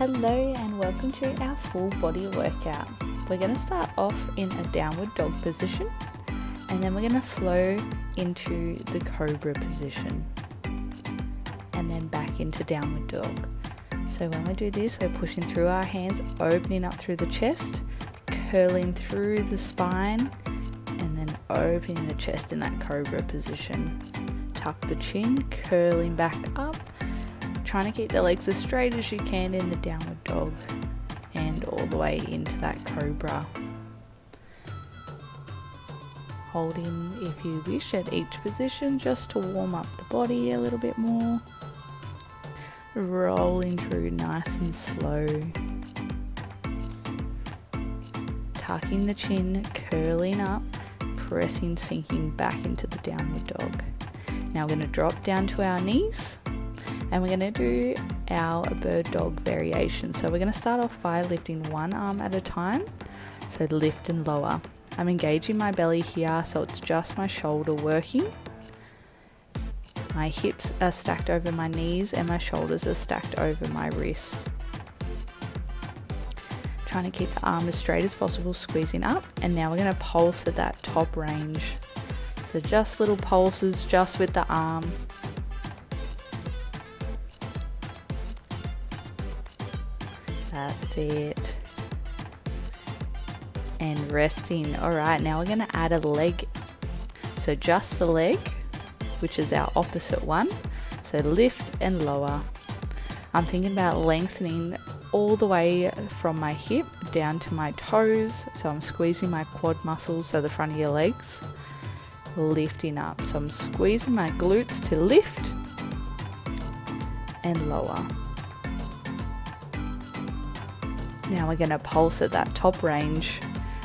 Hello and welcome to our full body workout. We're going to start off in a downward dog position and then we're going to flow into the cobra position and then back into downward dog. So when we do this, we're pushing through our hands, opening up through the chest, curling through the spine and then opening the chest in that cobra position. Tuck the chin, curling back up, trying to keep the legs as straight as you can in the downward dog and all the way into that cobra. Holding if you wish at each position just to warm up the body a little bit more. Rolling through nice and slow. Tucking the chin, curling up, pressing, sinking back into the downward dog. Now we're going to drop down to our knees. And we're going to do our bird dog variation. So we're going to start off by lifting one arm at a time. So lift and lower. I'm engaging my belly here, so it's just my shoulder working. My hips are stacked over my knees and my shoulders are stacked over my wrists. Trying to keep the arm as straight as possible, squeezing up. And now we're going to pulse at that top range. So just little pulses just with the arm. That's it. And resting. Alright, now we're going to add a leg. So just the leg, which is our opposite one. So lift and lower. I'm thinking about lengthening all the way from my hip down to my toes. So I'm squeezing my quad muscles, so the front of your legs. Lifting up. So I'm squeezing my glutes to lift and lower. Now we're going to pulse at that top range.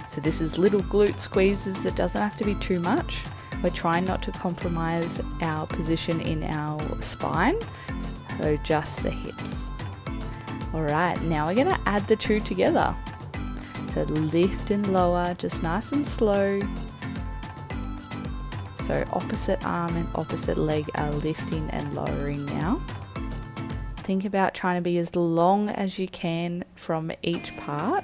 So this is little glute squeezes. It doesn't have to be too much. We're trying not to compromise our position in our spine. So just the hips. Alright, now we're going to add the two together. So lift and lower, just nice and slow. So opposite arm and opposite leg are lifting and lowering now. Think about trying to be as long as you can from each part.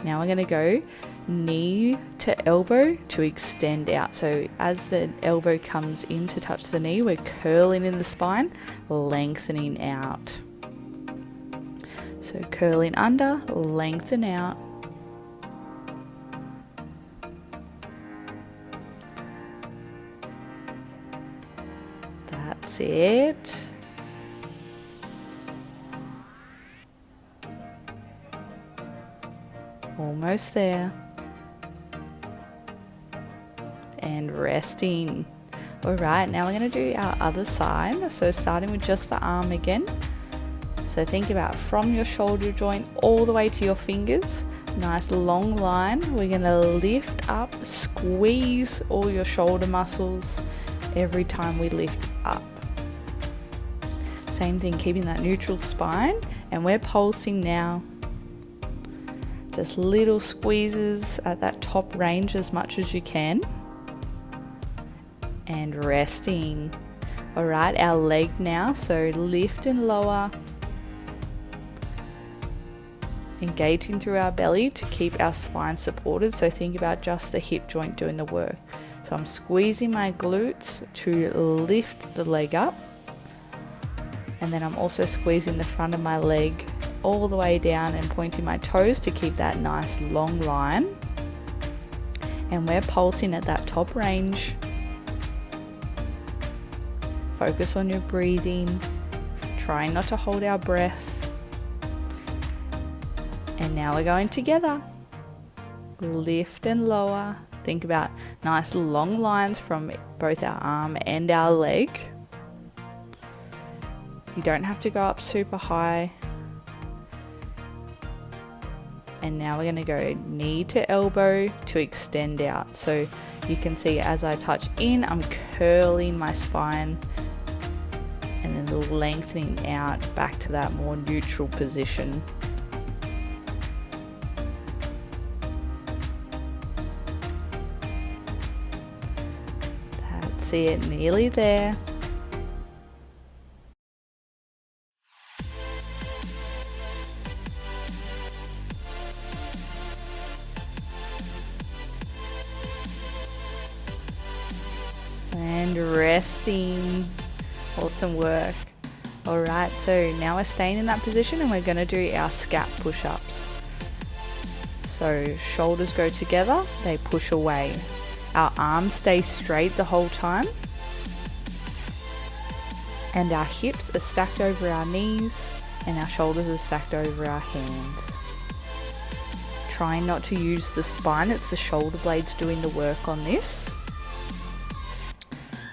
Now we're going to go knee to elbow to extend out. So as the elbow comes in to touch the knee, we're curling in the spine, lengthening out. So curling under, lengthen out. That's it. Almost there. And resting. Alright, now we're going to do our other side. So starting with just the arm again. So think about from your shoulder joint all the way to your fingers. Nice long line. We're going to lift up, squeeze all your shoulder muscles every time we lift up. Same thing, keeping that neutral spine. And we're pulsing now. Just little squeezes at that top range as much as you can. And resting. Alright, our leg now. So lift and lower. Engaging through our belly to keep our spine supported. So think about just the hip joint doing the work. So I'm squeezing my glutes to lift the leg up. And then I'm also squeezing the front of my leg all the way down and pointing my toes to keep that nice long line. And we're pulsing at that top range. Focus on your breathing, trying not to hold our breath. And now we're going together. Lift and lower. Think about nice long lines from both our arm and our leg. You don't have to go up super high. And now we're going to go knee to elbow to extend out. So you can see as I touch in, I'm curling my spine and then lengthening out back to that more neutral position. That's it, nearly there. And resting. Awesome work. Alright, so now we're staying in that position and we're going to do our scap push-ups. So shoulders go together, they push away. Our arms stay straight the whole time. And our hips are stacked over our knees and our shoulders are stacked over our hands. Trying not to use the spine, it's the shoulder blades doing the work on this.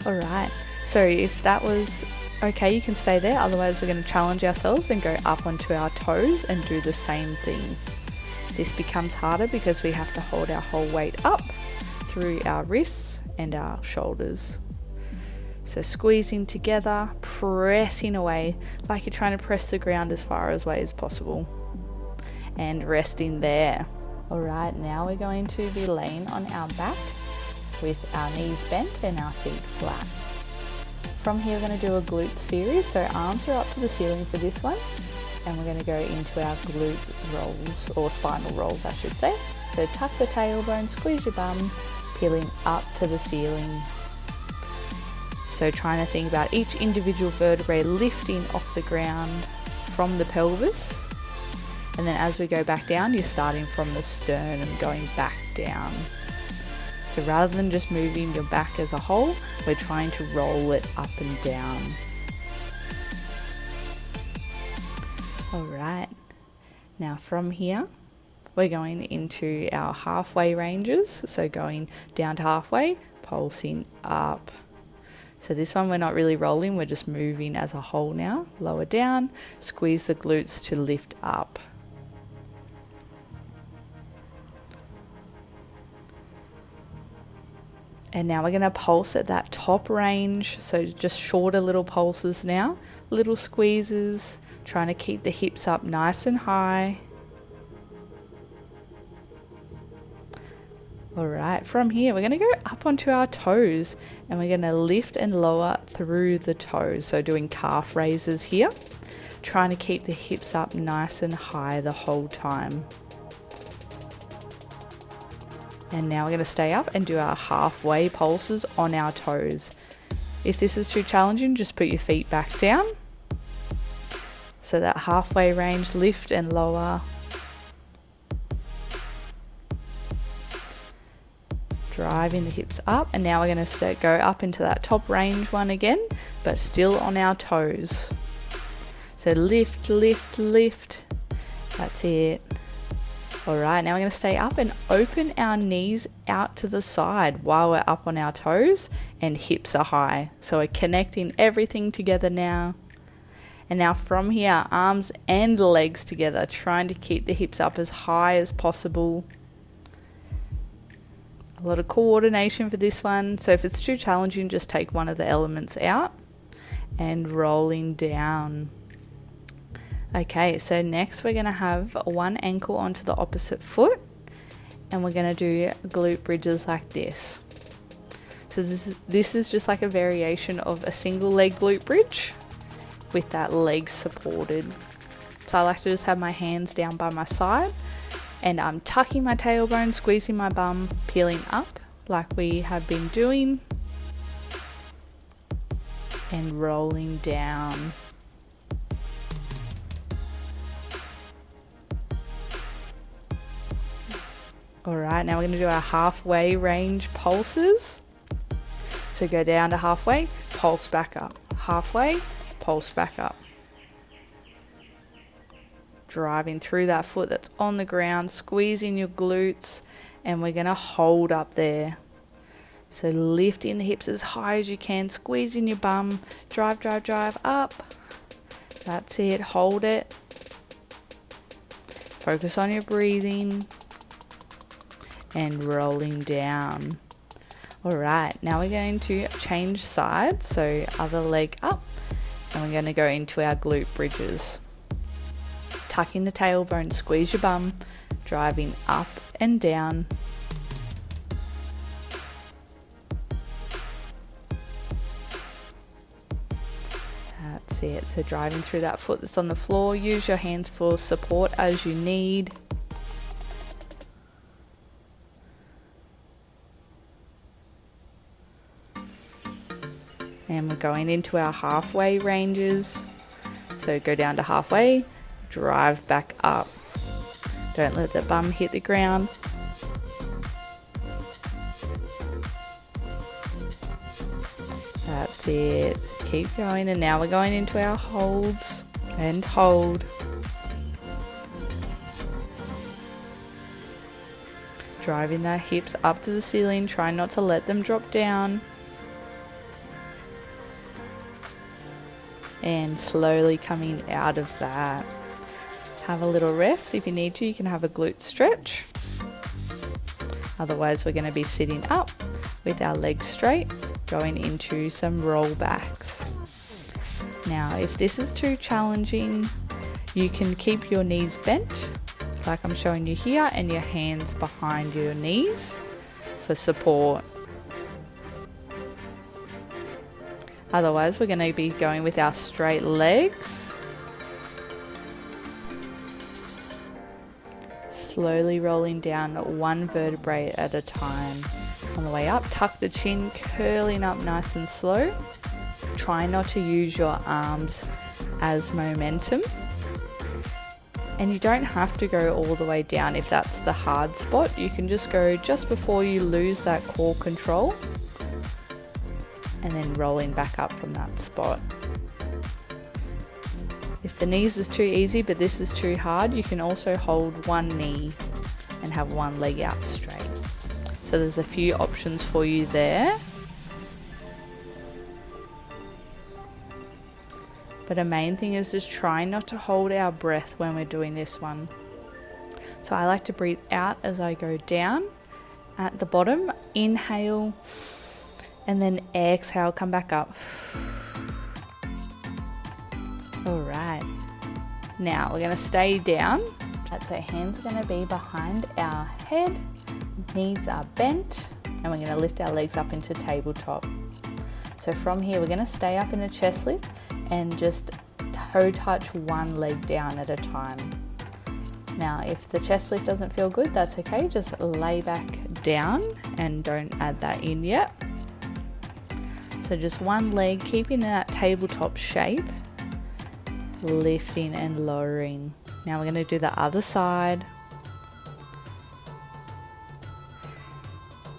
Alright, so if that was okay, you can stay there, otherwise we're going to challenge ourselves and go up onto our toes and do the same thing. This becomes harder because we have to hold our whole weight up through our wrists and our shoulders. So squeezing together, pressing away like you're trying to press the ground as far away as possible. And resting there. Alright, now we're going to be laying on our back with our knees bent and our feet flat. From here we're going to do a glute series, so arms are up to the ceiling for this one, and we're going to go into our glute rolls, or spinal rolls I should say. So tuck the tailbone, squeeze your bum, peeling up to the ceiling. So trying to think about each individual vertebrae lifting off the ground from the pelvis, and then as we go back down, you're starting from the sternum going back down. So rather than just moving your back as a whole, we're trying to roll it up and down. Alright, now from here, we're going into our halfway ranges. So going down to halfway, pulsing up. So this one we're not really rolling, we're just moving as a whole now. Lower down, squeeze the glutes to lift up. And now we're going to pulse at that top range, so just shorter little pulses now, little squeezes, trying to keep the hips up nice and high. Alright, from here we're going to go up onto our toes and we're going to lift and lower through the toes, so doing calf raises here, trying to keep the hips up nice and high the whole time. And now we're going to stay up and do our halfway pulses on our toes. If this is too challenging, just put your feet back down. So that halfway range, lift and lower. Driving the hips up, and now we're going to go up into that top range one again, but still on our toes. So lift, lift, lift. That's it. Alright, now we're going to stay up and open our knees out to the side while we're up on our toes and hips are high. So we're connecting everything together now. And now from here, arms and legs together, trying to keep the hips up as high as possible. A lot of coordination for this one. So if it's too challenging, just take one of the elements out and rolling down. Okay, so next we're going to have one ankle onto the opposite foot and we're going to do glute bridges like this. So this is just like a variation of a single leg glute bridge with that leg supported. So I like to just have my hands down by my side and I'm tucking my tailbone, squeezing my bum, peeling up like we have been doing and rolling down. Alright, now we're going to do our halfway range pulses. So go down to halfway, pulse back up. Halfway, pulse back up. Driving through that foot that's on the ground, squeezing your glutes, and we're going to hold up there. So lifting the hips as high as you can, squeezing your bum, drive, drive, drive up. That's it, hold it. Focus on your breathing. And rolling down. Alright, now we're going to change sides, so other leg up, and we're going to go into our glute bridges. Tucking the tailbone, squeeze your bum, driving up and down. That's it, so driving through that foot that's on the floor, use your hands for support as you need. And we're going into our halfway ranges. So go down to halfway, drive back up. Don't let the bum hit the ground. That's it. Keep going, and now we're going into our holds and hold. Driving the hips up to the ceiling, try not to let them drop down. And slowly coming out of that. Have a little rest. If you need to, you can have a glute stretch. Otherwise, we're going to be sitting up with our legs straight, going into some rollbacks. Now, if this is too challenging, you can keep your knees bent, like I'm showing you here, and your hands behind your knees for support. Otherwise, we're going to be going with our straight legs. Slowly rolling down one vertebrae at a time. On the way up, tuck the chin, curling up nice and slow. Try not to use your arms as momentum. And you don't have to go all the way down if that's the hard spot. You can just go just before you lose that core control, and then rolling back up from that spot. If the knees is too easy but this is too hard, you can also hold one knee and have one leg out straight. So there's a few options for you there. But a main thing is just trying not to hold our breath when we're doing this one. So I like to breathe out as I go down. At the bottom, inhale, and then exhale, come back up. Alright, now we're going to stay down. So hands are going to be behind our head, knees are bent, and we're going to lift our legs up into tabletop. So from here, we're going to stay up in a chest lift and just toe touch one leg down at a time. Now, if the chest lift doesn't feel good, that's okay. Just lay back down and don't add that in yet. So just one leg, keeping that tabletop shape, lifting and lowering. Now we're going to do the other side.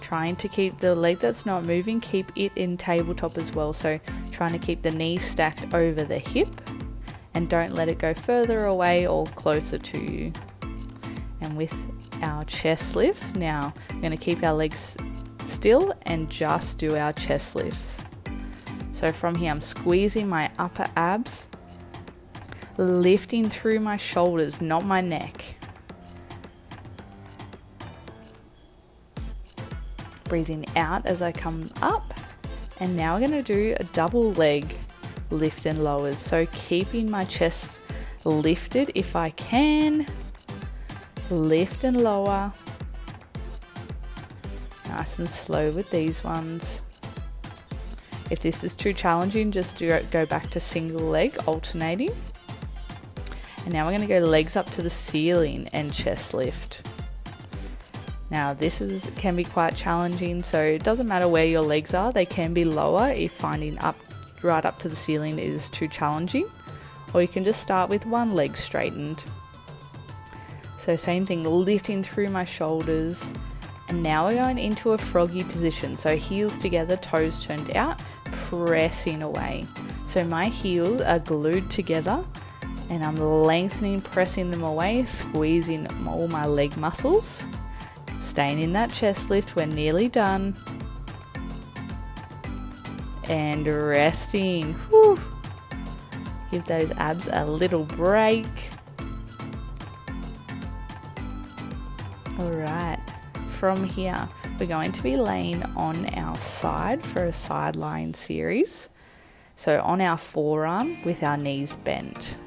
Trying to keep the leg that's not moving, keep it in tabletop as well. So trying to keep the knee stacked over the hip and don't let it go further away or closer to you. And with our chest lifts, now we're going to keep our legs still and just do our chest lifts. So from here, I'm squeezing my upper abs, lifting through my shoulders, not my neck. Breathing out as I come up. And now we're going to do a double leg lift and lowers. So keeping my chest lifted if I can. Lift and lower. Nice and slow with these ones. If this is too challenging, just go back to single leg, alternating. And now we're going to go legs up to the ceiling and chest lift. Now this can be quite challenging, so it doesn't matter where your legs are, they can be lower if finding right up to the ceiling is too challenging. Or you can just start with one leg straightened. So same thing, lifting through my shoulders. And now we're going into a froggy position. So heels together, toes turned out, pressing away. So my heels are glued together and I'm lengthening, pressing them away, squeezing all my leg muscles. Staying in that chest lift, we're nearly done. And resting. Whew. Give those abs a little break. Alright. From here, we're going to be laying on our side for a side lying series. So on our forearm with our knees bent.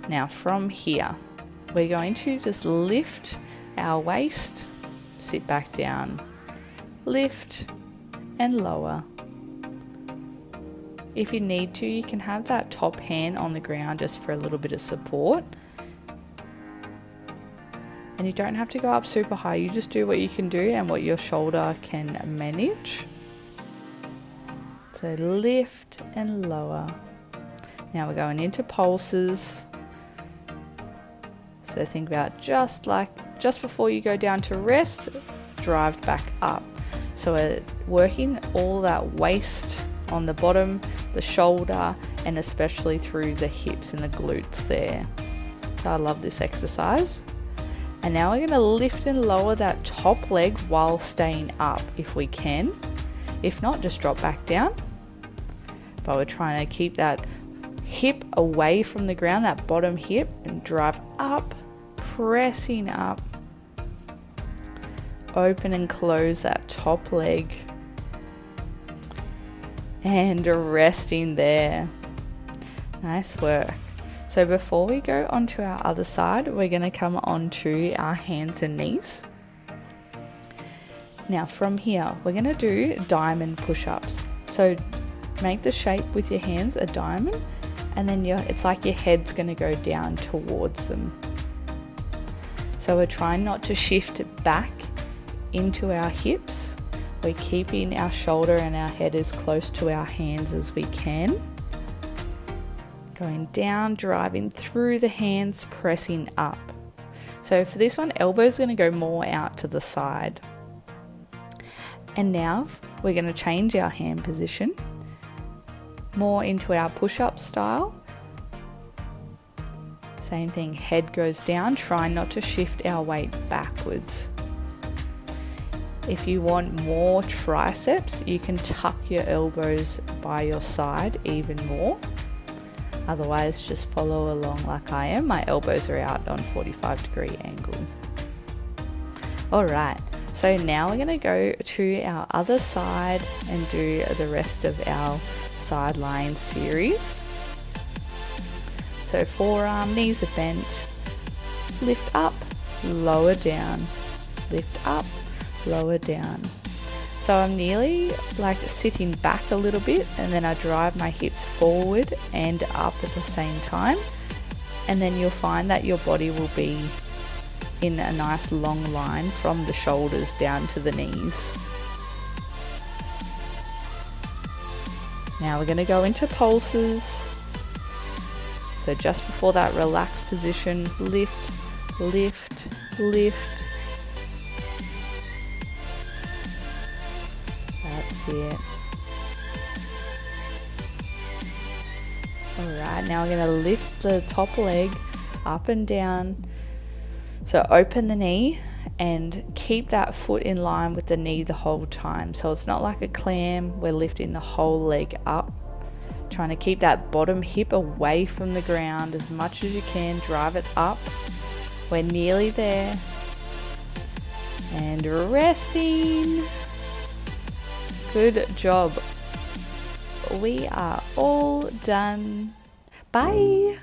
Now from here, we're going to just lift our waist, sit back down, lift and lower. If you need to, you can have that top hand on the ground just for a little bit of support. And you don't have to go up super high, you just do what you can do and what your shoulder can manage. So lift and lower. Now we're going into pulses. So think about just before you go down to rest, drive back up. So we're working all that waist on the bottom, the shoulder, and especially through the hips and the glutes there. So I love this exercise. And now we're going to lift and lower that top leg while staying up if we can. If not, just drop back down. But we're trying to keep that hip away from the ground, that bottom hip, and drive up, pressing up. Open and close that top leg. And resting there. Nice work. So before we go onto our other side, we're going to come onto our hands and knees. Now from here, we're going to do diamond push-ups. So make the shape with your hands a diamond, and then it's like your head's going to go down towards them. So we're trying not to shift back into our hips. We're keeping our shoulder and our head as close to our hands as we can. Going down, driving through the hands, pressing up. So for this one, elbow's going to go more out to the side. And now we're going to change our hand position more into our push-up style. Same thing, head goes down, try not to shift our weight backwards. If you want more triceps, you can tuck your elbows by your side even more. Otherwise, just follow along like I am. My elbows are out on 45-degree angle. Alright, so now we're going to go to our other side and do the rest of our side lying series. So forearm, knees are bent, lift up, lower down, lift up, lower down. So I'm nearly like sitting back a little bit, and then I drive my hips forward and up at the same time, and then you'll find that your body will be in a nice long line from the shoulders down to the knees. Now we're going to go into pulses. So just before that relaxed position, lift, lift, lift. That's it. Alright, now we're going to lift the top leg up and down. So open the knee and keep that foot in line with the knee the whole time. So it's not like a clam, we're lifting the whole leg up. Trying to keep that bottom hip away from the ground as much as you can. Drive it up. We're nearly there. And resting. Good job. We are all done. Bye.